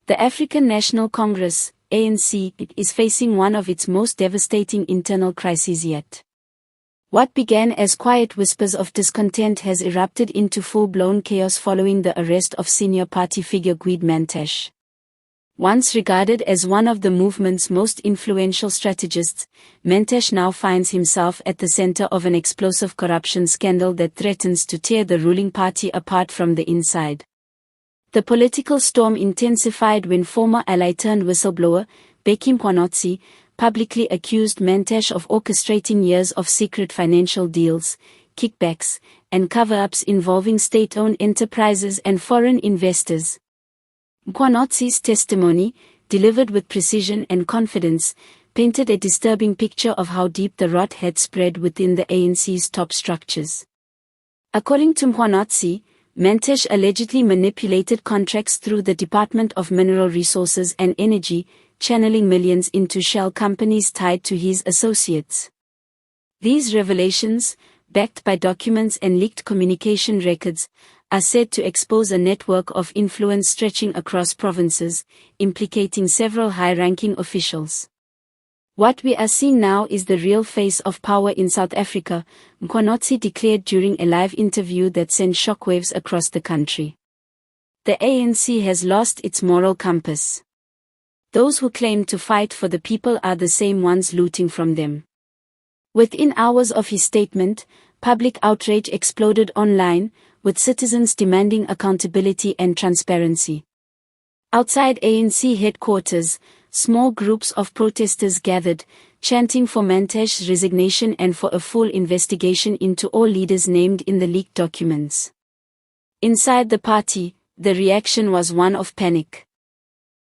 The African National Congress, ANC, is facing one of its most devastating internal crises yet. What began as quiet whispers of discontent has erupted into full-blown chaos following the arrest of senior party figure Gwede Mantashe. Once regarded as one of the movement's most influential strategists, Mantashe now finds himself at the center of an explosive corruption scandal that threatens to tear the ruling party apart from the inside. The political storm intensified when former ally-turned-whistleblower, Bheki Mkhwanazi, publicly accused Mantashe of orchestrating years of secret financial deals, kickbacks, and cover-ups involving state-owned enterprises and foreign investors. Mkhwanazi's testimony, delivered with precision and confidence, painted a disturbing picture of how deep the rot had spread within the ANC's top structures. According to Mkhwanazi, Mantashe allegedly manipulated contracts through the Department of Mineral Resources and Energy, channeling millions into shell companies tied to his associates. These revelations, backed by documents and leaked communication records, are said to expose a network of influence stretching across provinces, implicating several high-ranking officials. What we are seeing now is the real face of power in South Africa, Mkhwanazi declared during a live interview that sent shockwaves across the country. The ANC has lost its moral compass. Those who claim to fight for the people are the same ones looting from them. Within hours of his statement, public outrage exploded online, with citizens demanding accountability and transparency. Outside ANC headquarters, small groups of protesters gathered, chanting for Mantashe's resignation and for a full investigation into all leaders named in the leaked documents. Inside the party, the reaction was one of panic.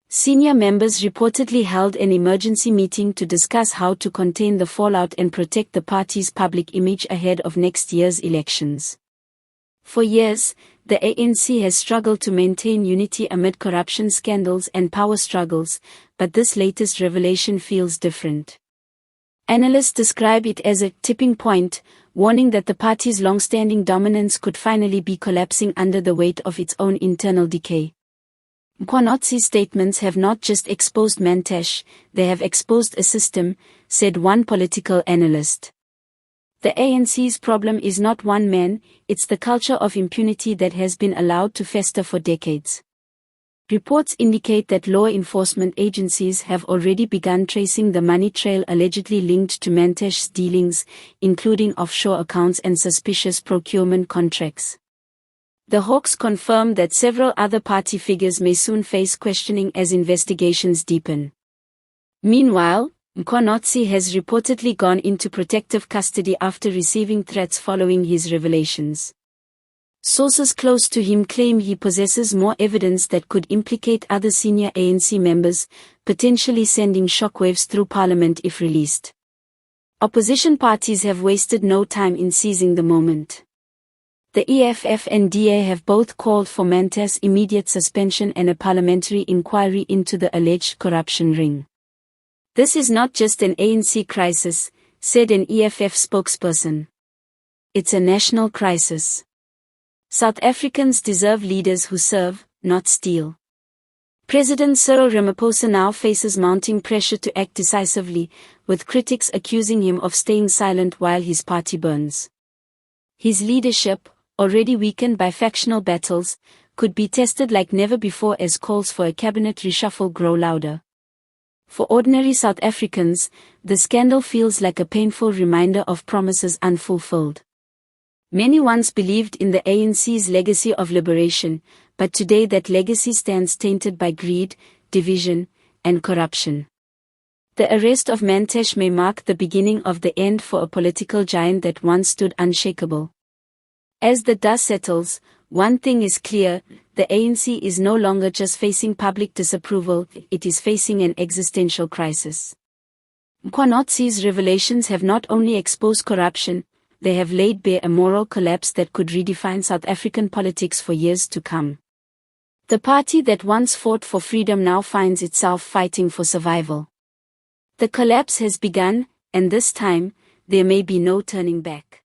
Senior members reportedly held an emergency meeting to discuss how to contain the fallout and protect the party's public image ahead of next year's elections. For years, the ANC has struggled to maintain unity amid corruption scandals and power struggles, but this latest revelation feels different. Analysts describe it as a tipping point, warning that the party's long-standing dominance could finally be collapsing under the weight of its own internal decay. Mkhwanazi's statements have not just exposed Mantashe, they have exposed a system, said one political analyst. The ANC's problem is not one man, it's the culture of impunity that has been allowed to fester for decades. Reports indicate that law enforcement agencies have already begun tracing the money trail allegedly linked to Mantashe's dealings, including offshore accounts and suspicious procurement contracts. The Hawks confirm that several other party figures may soon face questioning as investigations deepen. Meanwhile, Mkhwanazi has reportedly gone into protective custody after receiving threats following his revelations. Sources close to him claim he possesses more evidence that could implicate other senior ANC members, potentially sending shockwaves through parliament if released. Opposition parties have wasted no time in seizing the moment. The EFF and DA have both called for Mantashe's immediate suspension and a parliamentary inquiry into the alleged corruption ring. This is not just an ANC crisis, said an EFF spokesperson. It's a national crisis. South Africans deserve leaders who serve, not steal. President Cyril Ramaphosa now faces mounting pressure to act decisively, with critics accusing him of staying silent while his party burns. His leadership, already weakened by factional battles, could be tested like never before as calls for a cabinet reshuffle grow louder. For ordinary South Africans, the scandal feels like a painful reminder of promises unfulfilled. Many once believed in the ANC's legacy of liberation, but today that legacy stands tainted by greed, division, and corruption. The arrest of Mantashe may mark the beginning of the end for a political giant that once stood unshakable. As the dust settles, one thing is clear, the ANC is no longer just facing public disapproval, it is facing an existential crisis. Mkhwanazi's revelations have not only exposed corruption, they have laid bare a moral collapse that could redefine South African politics for years to come. The party that once fought for freedom now finds itself fighting for survival. The collapse has begun, and this time, there may be no turning back.